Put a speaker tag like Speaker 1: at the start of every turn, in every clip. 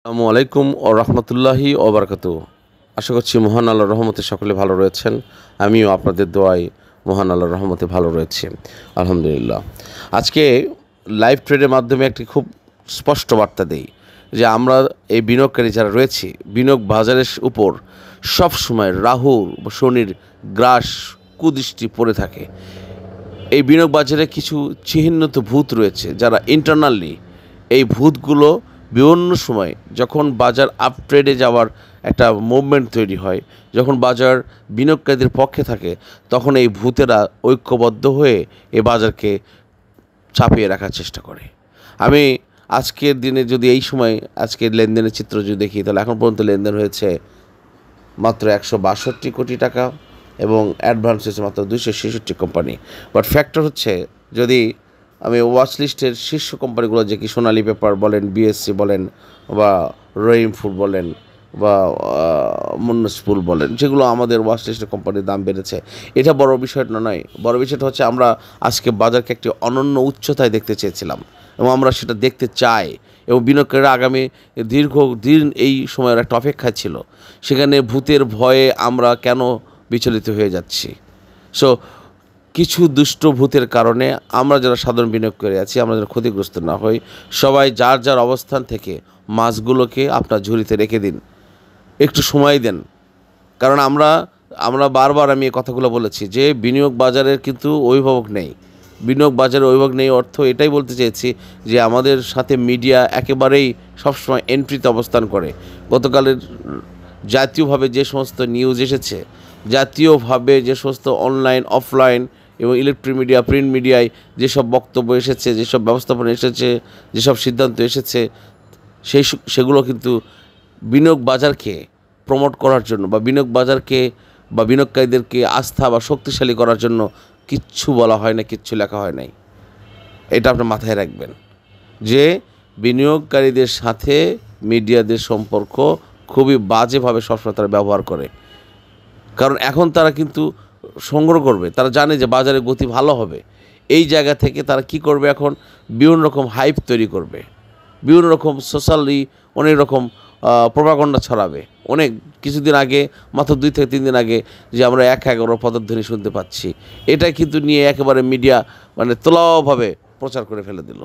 Speaker 1: আসসালামু আলাইকুম ও রহমতুল্লাহি ও বারাকাতুহু। আশা করছি মহান আল্লাহর রহমতে সকলে ভালো রয়েছেন। আমিও আপনাদের দোয়ায় মহান আল্লাহর রহমতে ভালো রয়েছি, আলহামদুলিল্লাহ। আজকে লাইভ ট্রেডের মাধ্যমে একটি খুব স্পষ্ট বার্তা দেই যে আমরা এই বিনিয়োগকারী যারা রয়েছি, বিনিয়োগ বাজারের উপর সব সময় রাহু বা শনির গ্রাস কুদৃষ্টি পড়ে থাকে। এই বিনিয়োগ বাজারে কিছু চিহ্নিত ভূত রয়েছে যারা ইন্টারনালি এই ভূতগুলো বিভিন্ন সময় যখন বাজার আপ ট্রেডে যাওয়ার একটা মুভমেন্ট তৈরি হয়, যখন বাজার বিনিয়োগকারীদের পক্ষে থাকে, তখন এই ভূতেরা ঐক্যবদ্ধ হয়ে এই বাজারকে চাপিয়ে রাখার চেষ্টা করে। আমি আজকের দিনে যদি এই সময় আজকের লেনদেনের চিত্র যদি দেখি, তাহলে এখন পর্যন্ত লেনদেন হয়েছে মাত্র 162 কোটি টাকা এবং অ্যাডভান্স হয়েছে মাত্র 266 কোম্পানি। বাট ফ্যাক্টর হচ্ছে, যদি আমি ওয়াচ লিস্টের শীর্ষ কোম্পানিগুলো যে কি সোনালী পেপার বলেন, বিএসসি বলেন, বা রহিম ফুড বলেন, বা মুন্নসপুল বলেন, যেগুলো আমাদের ওয়াচ লিস্টের কোম্পানির দাম বেড়েছে, এটা বড় বিষয়টা নয়। বড় বিষয়টা হচ্ছে আমরা আজকে বাজারকে একটি অনন্য উচ্চতায় দেখতে চেয়েছিলাম এবং আমরা সেটা দেখতে চাই, এবং বিনিয়োগকারীরা আগামী দীর্ঘদিন এই সময়ের একটা অপেক্ষায় ছিল। সেখানে ভূতের ভয়ে আমরা কেন বিচলিত হয়ে যাচ্ছি? সো কিছু দুষ্ট ভূতের কারণে আমরা যারা সাধারণ বিনিয়োগকারী আছি, আমরা যেন ক্ষতিগ্রস্ত না হই। সবাই যার যার অবস্থান থেকে মাছগুলোকে আপনার ঝুড়িতে রেখে দিন, একটু সময় দেন। কারণ আমরা বারবার আমি এই কথাগুলো বলেছি যে বিনিয়োগ বাজারের কিন্তু অভিভাবক নেই। বিনিয়োগ বাজারের অভিভাবক নেই অর্থ এটাই বলতে চেয়েছি যে আমাদের সাথে মিডিয়া একেবারেই সবসময় এন্ট্রিতে অবস্থান করে। গতকালের জাতীয়ভাবে যে সমস্ত নিউজ এসেছে, জাতীয়ভাবে যে সমস্ত অনলাইন অফলাইন এবং ইলেকট্রিক মিডিয়া প্রিন্ট মিডিয়ায় যেসব বক্তব্য এসেছে, যেসব ব্যবস্থাপনা এসেছে, যেসব সিদ্ধান্ত এসেছে, সেগুলো কিন্তু বিনিয়োগ বাজারকে প্রমোট করার জন্য বা বিনিয়োগ বাজারকে বা বিনিয়োগকারীদেরকে আস্থা বা শক্তিশালী করার জন্য কিচ্ছু বলা হয় না, কিচ্ছু লেখা হয় নাই। এটা আপনি মাথায় রাখবেন যে বিনিয়োগকারীদের সাথে মিডিয়াদের সম্পর্ক খুবই বাজেভাবে সবসময় তারা ব্যবহার করে। কারণ এখন তারা কিন্তু সংগ্রহ করবে, তারা জানে যে বাজারে গতি ভালো হবে। এই জায়গা থেকে তারা কি করবে, এখন বিভিন্ন রকম হাইপ তৈরি করবে, বিভিন্ন রকম সোশ্যালি অনেক রকম প্রোপাগান্ডা ছড়াবে। অনেক কিছুদিন আগে, মাত্র 2 থেকে 3 দিন আগে, যে আমরা 1-11 পদধ্বনি শুনতে পাচ্ছি, এটা কিন্তু নিয়ে একেবারে মিডিয়া তোলাওভাবে প্রচার করে ফেলে দিল।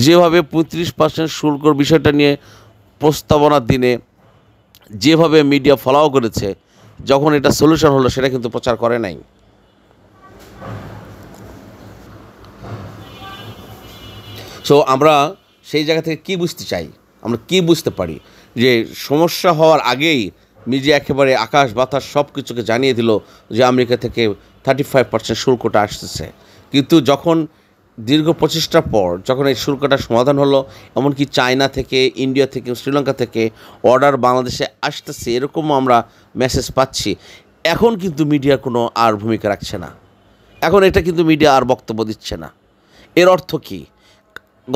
Speaker 1: যেভাবে 35% শুল্কর বিষয়টা নিয়ে প্রস্তাবনার দিনে যেভাবে মিডিয়া ফলো করেছে, যখন এটা সলিউশন হলো সেটা কিন্তু প্রচার করে নাই। সো আমরা সেই জায়গা থেকে কী বুঝতে চাই, আমরা কী বুঝতে পারি যে সমস্যা হওয়ার আগেই মিডিয়া একেবারে আকাশ বাতাস সব কিছুকে জানিয়ে দিল যে আমেরিকা থেকে 35% শুল্কটা আসতেছে। কিন্তু যখন দীর্ঘ প্রচেষ্টার পর যখন এই শুল্কটা সমাধান হলো, এমনকি চায়না থেকে, ইন্ডিয়া থেকে, শ্রীলঙ্কা থেকে অর্ডার বাংলাদেশে আসতেছে, এরকমও আমরা মেসেজ পাচ্ছি, এখন কিন্তু মিডিয়া কোনো আর ভূমিকা রাখছে না। এখন এটা কিন্তু মিডিয়া আর বক্তব্য দিচ্ছে না। এর অর্থ কী?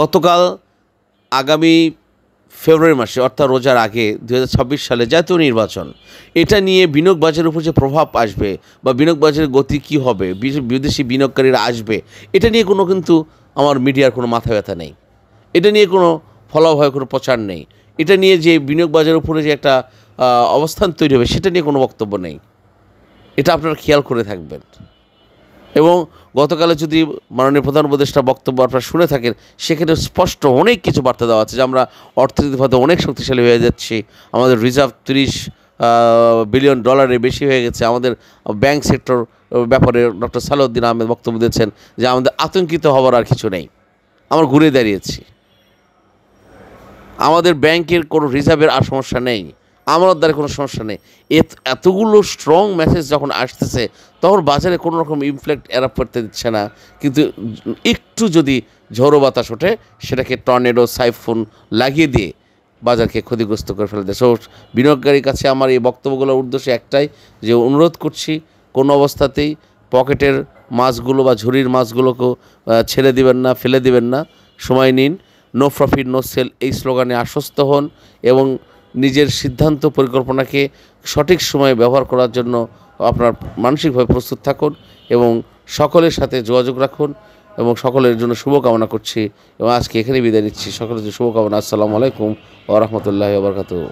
Speaker 1: গতকাল আগামী ফেব্রুয়ারি মাসে, অর্থাৎ রোজার আগে 2026 সালে জাতীয় নির্বাচন, এটা নিয়ে বিনিয়োগ বাজারের উপর যে প্রভাব আসবে বা বিনিয়োগ বাজারের গতি কী হবে, বিদেশি বিনিয়োগকারীরা আসবে, এটা নিয়ে কিন্তু আমার মিডিয়ার কোনো মাথা ব্যথা নেই। এটা নিয়ে কোনো ফলাফল, কোনো প্রচার নেই। এটা নিয়ে যে বিনিয়োগ বাজারের উপরে যে একটা অবস্থান তৈরি হবে, সেটা নিয়ে কোনো বক্তব্য নেই। এটা আপনারা খেয়াল করে থাকবেন। এবং গতকালে যদি মাননীয় প্রধান উপদেষ্টা বক্তব্য আপনারা শুনে থাকেন, সেখানে স্পষ্ট অনেক কিছু বার্তা দেওয়া আছে যে আমরা অর্থনৈতিকভাবে অনেক শক্তিশালী হয়ে যাচ্ছি, আমাদের রিজার্ভ $30 বিলিয়ন বেশি হয়ে গেছে। আমাদের ব্যাংক সেক্টর ব্যাপারে ডক্টর সালাউদ্দিন আহমেদ বক্তব্য দিয়েছেন যে আমাদের আতঙ্কিত হওয়ার আর কিছু নেই, আমরা ঘুরে দাঁড়িয়েছি, আমাদের ব্যাংকের কোনো রিজার্ভের আর সমস্যা নেই, আমার দ্বারা কোনো সমস্যা নেই। এতগুলো স্ট্রং মেসেজ যখন আসতেছে, তখন বাজারে কোনো রকম ইমপ্যাক্ট এরা করতে দিচ্ছে না। কিন্তু একটু যদি ঝড়ো বাতাস ওঠে, সেটাকে টর্নেডো সাইফোন লাগিয়ে দিয়ে বাজারকে ক্ষতিগ্রস্ত করে ফেলে দেয়। সো বিনিয়োগকারীর কাছে আমার এই বক্তব্যগুলোর উদ্দেশ্য একটাই, যে অনুরোধ করছি, কোনো অবস্থাতেই পকেটের মাছগুলো বা ঝুড়ির মাছগুলোকেও ছেড়ে দিবেন না, ফেলে দিবেন না। সময় নিন, নো প্রফিট নো সেল এই স্লোগানে আশ্বস্ত হন এবং নিজের সিদ্ধান্ত পরিকল্পনাকে সঠিক সময়ে ব্যবহার করার জন্য আপনার মানসিকভাবে প্রস্তুত থাকুন এবং সকলের সাথে যোগাযোগ রাখুন। এবং সকলের জন্য শুভকামনা করছি এবং আজকে এখানে বিদায় নিচ্ছি। সকলের জন্য শুভকামনা। আসসালামু আলাইকুম ওয়া রাহমাতুল্লাহি ওয়া বারাকাতুহু।